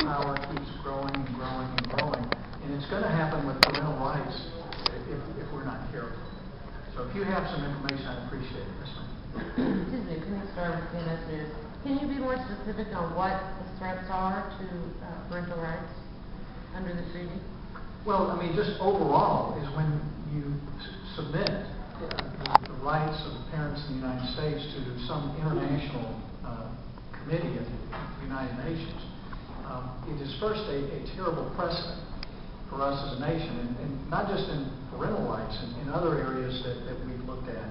power keeps growing and growing and growing. And it's going to happen with parental rights if we're not careful. So if you have some information, I'd appreciate it. Yes, ma'am. Excuse me, can we start with CNS News? Can you be more specific on what the threats are to parental rights under the treaty? Well, I mean, just overall is when you submit the rights of the parents in the United States to some international committee of the United Nations, it is first a terrible precedent for us as a nation, and not just in parental rights, in other areas that we've looked at.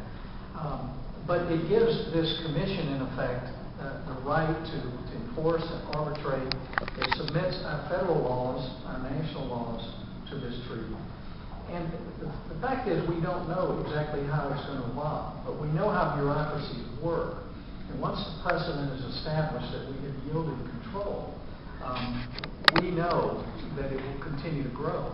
But it gives this commission, in effect, the right to enforce and arbitrate. It submits our federal laws, our national laws, to this treaty. And the fact is, we don't know exactly how it's going to evolve, but we know how bureaucracies work. And once the precedent is established that we have yielded control, we know that it will continue to grow.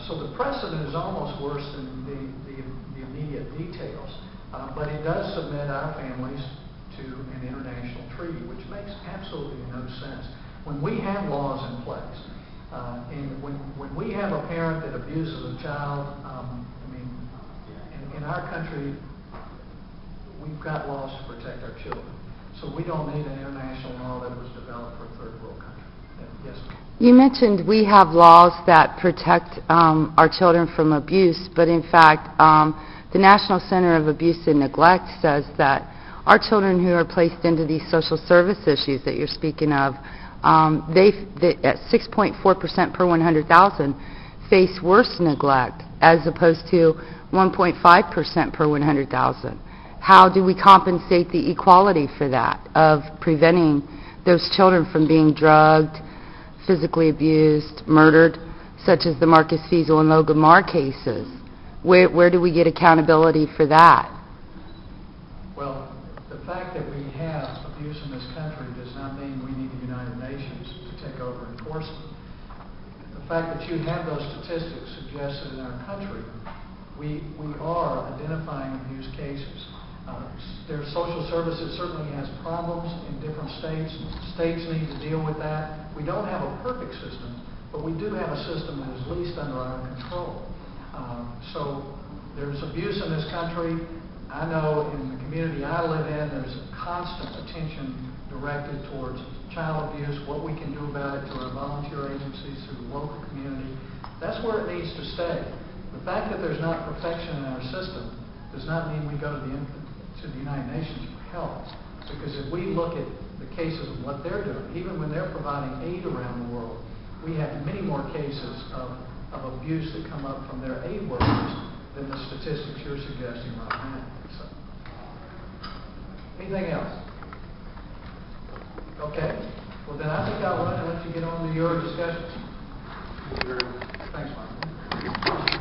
So the precedent is almost worse than the immediate details, but it does submit our families to an international treaty, which makes absolutely no sense. When we have laws in place, and when we have a parent that abuses a child, I mean, in our country, we've got laws to protect our children. So we don't need an international law that was developed for a third world country. Yes, ma'am. You mentioned we have laws that protect our children from abuse, but in fact, the National Center of Abuse and Neglect says that our children who are placed into these social service issues that you're speaking of, at 6.4% per 100,000 face worse neglect as opposed to 1.5% per 100,000. How do we compensate the equality for that, of preventing those children from being drugged, physically abused, murdered, such as the Marcus Fiesel and Logan Marr cases? Where do we get accountability for that? Well, the fact that we have abuse in this country does not mean we need the United Nations to take over enforcement. The fact that you have those statistics suggests that in our country, we are identifying abuse cases. Their social services certainly has problems in different states. States need to deal with that. We don't have a perfect system, but we do have a system that is least under our control. So there's abuse in this country. I know in the community I live in, there's a constant attention directed towards child abuse, what we can do about it through our volunteer agencies, through the local community. That's where it needs to stay. The fact that there's not perfection in our system does not mean we go to the United Nations for help. Because if we look at the cases of what they're doing, even when they're providing aid around the world, we have many more cases of abuse that come up from their aid workers than the statistics you're suggesting right now. So, anything else? Okay. Well, then I think I'll run and let you get on to your discussions. Thanks, Mike.